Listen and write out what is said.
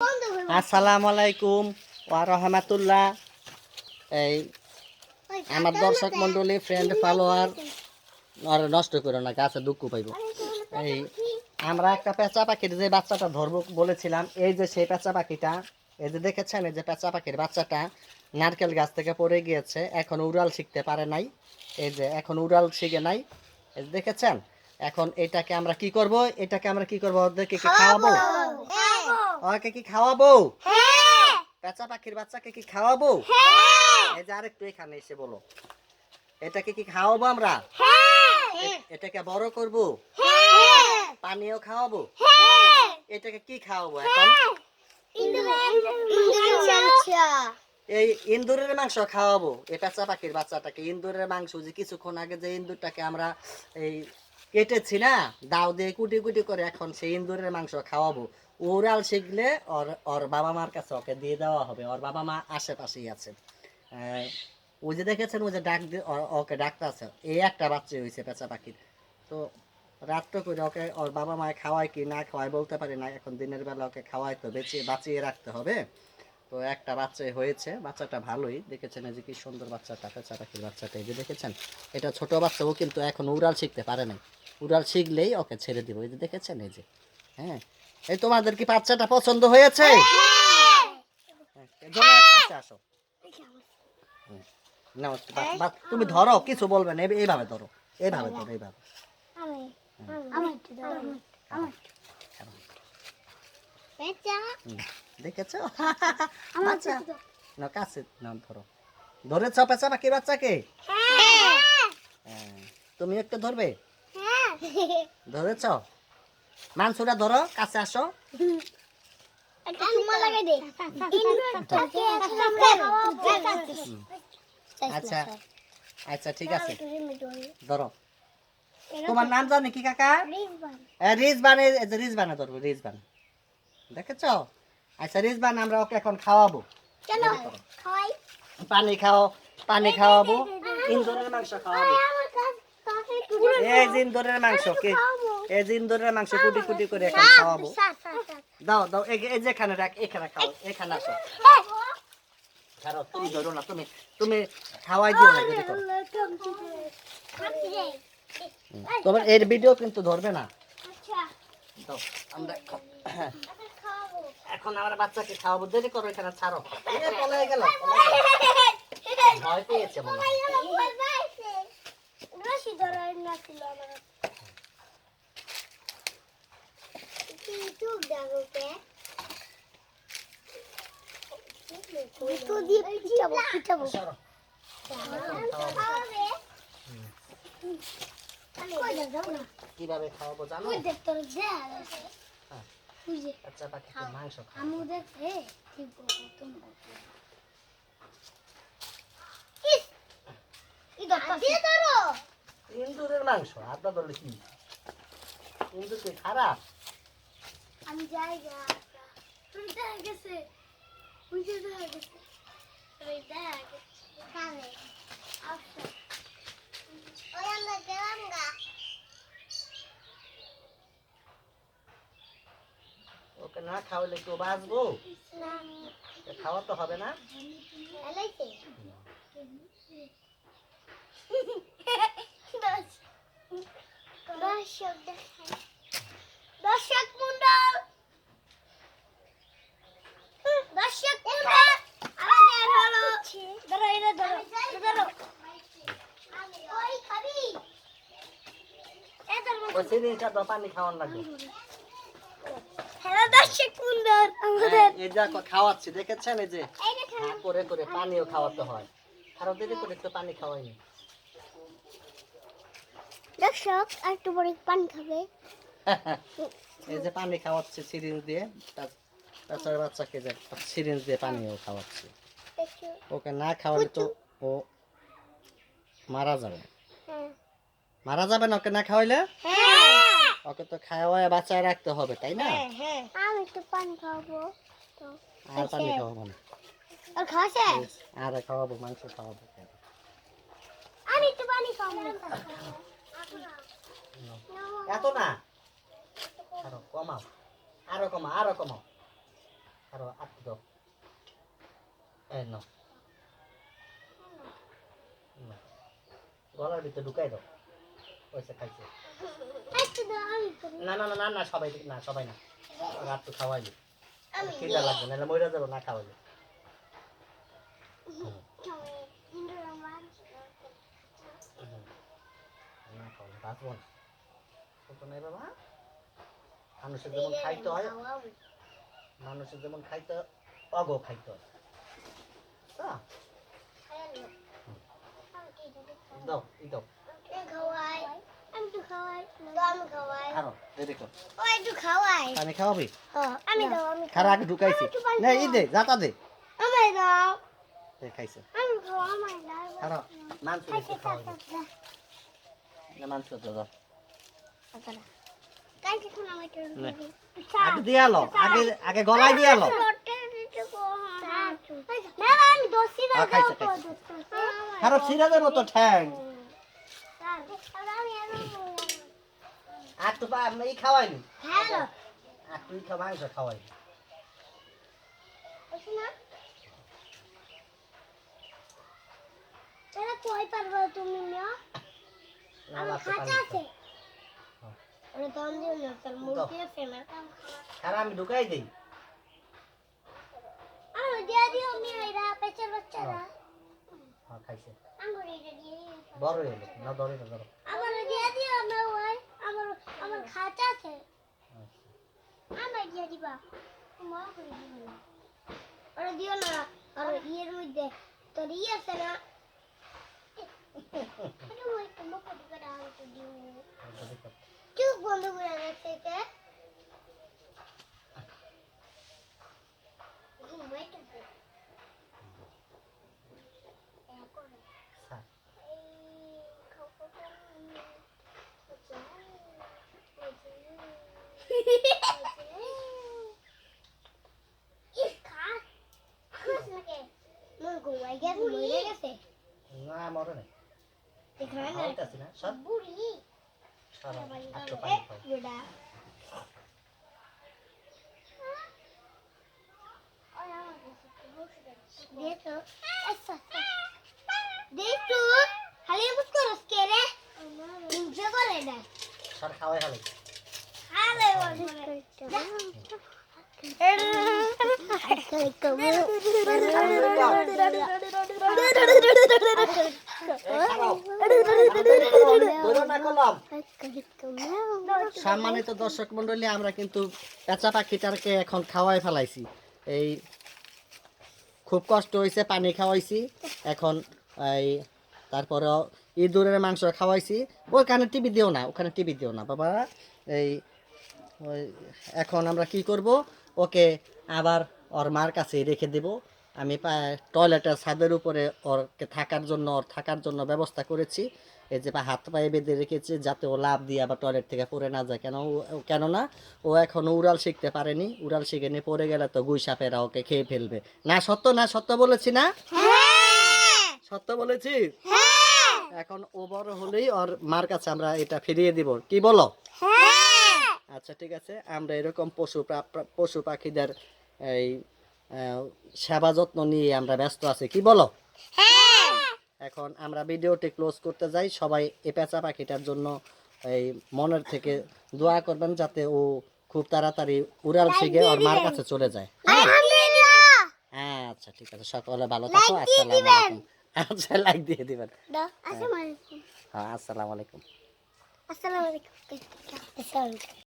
আসসালামু আলাইকুম ওয়া রাহমাতুল্লাহ। এই আমার দর্শক মন্ডলী, ফ্রেন্ড, ফলোয়ার আর নষ্ট করো না, গাছে দুঃখ পাইব। এই আমরা একটা পেঁচা পাখির যে বাচ্চাটা ধরবো বলেছিলাম, এই যে সেই পেঁচা পাখিটা, এই যে দেখেছেন, এই যে পেঁচা পাখির বাচ্চাটা নারকেল গাছ থেকে পড়ে গিয়েছে, এখন উড়াল শিখতে পারে নাই। এই যে এখন উড়াল শিখে নাই, এই যে দেখেছেন। এখন এটাকে আমরা কি করব? ওদেরকে কি খাওয়াবো? ওকে কি খাওয়াবো? পেঁচা পাখির বাচ্চাকে কি খাওয়াবো? এই যে আরেকটু এখানে এসে বলো, এটাকে কি খাওয়াবো আমরা? এটাকে বড় করব? পানিও খাওয়াবো? এটাকে কি খাওয়াবো এখন? এই ইন্দুরের মাংস খাওয়াবো। এই পেঁচা পাখির বাচ্চাটাকে ইন্দুরের মাংস, যে কিছুক্ষণ আগে যে ইন্দুরটাকে আমরা এই কেটেছি না, দাও দিয়ে কুটি কুটি করে, এখন সেই ইন্দুরের মাংস খাওয়াবো। ওরাল শিখলে ওর বাবা মার কাছে ওকে দিয়ে দেওয়া হবে। ওর বাবা মা আশেপাশেই আছে। ওই যে দেখেছেন, ওই যে ওকে ডাকতে আছে। এই একটা বাচ্চা হয়েছে পেঁচা পাখির। তো রাত্র করে ওকে ওর বাবা মায় খাওয়ায় কি না খাওয়ায় বলতে পারি না, এখন দিনের বেলা ওকে খাওয়াই তো বাঁচিয়ে রাখতে হবে। তো একটা বাচ্চা হয়েছে, বাচ্চাটা ভালোই দেখেছেন। এই যে কি সুন্দর বাচ্চাটা, পেঁচা পাখির বাচ্চাটা, এই যে দেখেছেন। এটা ছোট বাচ্চা, ও কিন্তু এখন উড়াল শিখতে পারে নাই। উড়াল শিখলেই ওকে ছেড়ে দিব। এই যে দেখেছেন, এই যে। হ্যাঁ, এই তোমাদের কি বাচ্চাটা পছন্দ হয়েছে? আসো না, তুমি ধরো, কিছু বলবে না, এইভাবে ধরো, এইভাবে ধরো, এইভাবে। দেখেছো? আচ্ছা না, কাছে না, ধরো। ধরেছ পেঁচা পাখির বাচ্চাকে? তুমি একটু ধরবে? ধরেছ? মাংসটা ধরো, কাছে আসো। আচ্ছা আচ্ছা, ঠিক আছে, ধরো। তোমার নাম জানি কি কাকা? রিজবান। রিজবানে ধরবো, রিজবান। দেখেছ? আচ্ছা রিজবান, আমরা ওকে এখন খাওয়াবো। পানি খাও, পানি খাওয়াবো, ইন্দুরের মাংস খাওয়াবো। এই যে ইন্দুরের মাংস, এই যে ইন্দুরের মাংস কুটি কুটি করে এখন খাওয়াবো। দাও দাও, এই যেখানে রাখ, এখানে খাও, এখানে আসো। খাও, তুমি ধরো না, তুমি তুমি খাওয়াই দিও না, যদি করো। তোমার এর ভিডিও কিন্তু ধরবে না। দাও, আমরা এখন আমার বাচ্চাকে খাওয়াবো, দেরি করো, এখানে ছাড়ো। পলাই গেল, ভয় পেয়েছে মনে হয়। কিভাবে খাওয়াবো জানো? আচ্ছা, পাখিকে মাংস ইন্দুরের মাংস আদা ধরলে কি ইন্দুর কি খারাপ? আমি যাই গা, তুই দেখা গেছে, বুঝে দেখা গেছে, তুই দেখা গেছে কানে। আচ্ছা, ওই আমরা গেলাম গা। ওকে না খাওয়ালে কেউ বাঁচবো? খাওয়া তো হবে না। দর্শক মন্ডল, আমাদের হলো ধরো, এটা ধরো, ধরো। ওই সিরিজটা তো পানি খাওয়ান লাগবে। এই যে খাওয়াচ্ছি, দেখেছেন? এই যে করে করে পানিও খাওয়াতে হয়। আরো দেরি করে একটু পানি খাওয়াইনি। দর্শক আর একটু পরে পানি খাবে। এই যে পানি খাওয়াচ্ছে সিরিঞ্জ দিয়ে, তাছাড়া বাচ্চাকে যে সিরিঞ্জ দিয়ে পানিও খাওয়াচ্ছে। ওকে না খাওয়ালে তো ও মারা যাবে। মারা যাবে না ওকে না খাওয়াইলে? ওকে তো খাওয়ায় বাঁচায় রাখতে হবে, তাই না? আমি একটু পানি খাওয়াবো। আর পানি খাওয়াবো না, আর খাওয়াছে? আর খাওয়াবো, মাংস খাওয়াবো। আমি একটু পানি খাওয়াবো। এত না, আরো কমাও, আরো কমাও, আরো কমাও। আরো আটকে দাও এই নাও নাও। গলার ভিতরে ঢুকাই দাও ওইসে খাইছে একটু দাও আমি করি না না না না না সবাই না সবাই না রাত তো খাওয়াইলি আমি খিদা লাগবে নাহলে মরে যাবো না খাওয়াইলে ইন্দুরের মাংস না খাওয়াইলে বাঁচবো না কত নাই বাবা মানুষের যেমন খাইতে হয় মানুষের যেমন খাইতে হয় অগো খাইতে হয় দাও এই দাও খাওয়াই আমি তো খাওয়াই আমি খাওয়াই আরো দেখো ও একটু খাওয়াই পানি খাওয়াবি আমি দাও আমি খারা আগে ঢুকাইছি না এই দে যাতা দে আমায় দাও খাইছে আমি খাওয়া আমায় দাও খারা মাংস বেশি খাওয়াবি না মাংস তো দাও কালকে কোন আমায় নে। আগে দিয়ালো আগে আগে গলায় দিয়ালো না আমি দোষী না খাইছে খাইছে খারাপ ছিঁড়ে দেবো তো ঠ্যাং আর তো পা এই খাওয়াইনি হ্যালো আর তুই মাংস খাওয়াইনি তাহলে কই পারবো তুমি না না আমার বাপে খাঁচা পানি আছে ওরে দাম দিও না তার মুরগি আছে না খারা আমি ঢুকাই দেই আমি দিয়া দিও মেয়েরা পেছার বাচ্চারা হ্যাঁ খাইছে আঙ্গুরি দিয়ে বড় হইলো না ধরে না ধরো আমার দিয়া দিও না ওই আমার খাঁচা আছে আমার দিয়া দিবা মা করে দিও না ওরে দিও না আর ইয়ের মধ্যে তোর ইয়ে আছে না আরে ওই তোমার কত করে আমি তো দিও চুপ বন্ধ করে রাখছে কে ঘুমাইতে দে না মরে নাই খাইতাছি না সব সারা আর তো পানি খাও সার খাওয়াই হালাই সম্মানিত দর্শক মন্ডলী আমরা কিন্তু পেঁচা পাখিটাকে এখন খাওয়াই ফেলাইছি এই খুব কষ্ট হয়েছে পানি খাওয়াইছি এখন এই তারপরে ইঁদুরের মাংস খাওয়াইছি ওইখানে টিভি দিও না ওখানে টিভি দিও না বাবা এই এখন আমরা কি করব ওকে আবার ওর মার কাছে রেখে দেব আমি টয়লেটের ছাদের উপরে ওরকে থাকার জন্য ব্যবস্থা করেছি এই যে হাত পায়ে বেঁধে রেখেছি যাতে ও লাভ দিয়ে আবার টয়লেট থেকে পড়ে না যায় কেননা ও এখনো উড়াল শিখতে পারেনি উড়াল শিখেনি পড়ে গেলে তো গুই সাপেরা ওকে খেয়ে ফেলবে না সত্য বলেছি না সত্য বলেছি এখন ও বড় হলেই ওর মার কাছে আমরা এটা ফিরিয়ে দিব কি বলো আচ্ছা ঠিক আছে আমরা এরকম পশু পাখিদের এই সেবা যত্ন নিয়ে আমরা ব্যস্ত আছি কি বলো এখন আমরা ভিডিওটি ক্লোজ করতে যাই সবাই এই পেঁচা পাখিটার জন্য এই মনের থেকে দোয়া করবেন যাতে ও খুব তাড়াতাড়ি উড়াল শিখে ওর মার কাছে চলে যায় হ্যাঁ আচ্ছা ঠিক আছে সকলে ভালো থাকো আসসালামু আলাইকুম আচ্ছা লাইক দিয়ে দিবেন হ্যাঁ আসসালামু আলাইকুম আসসালামু আলাইকুম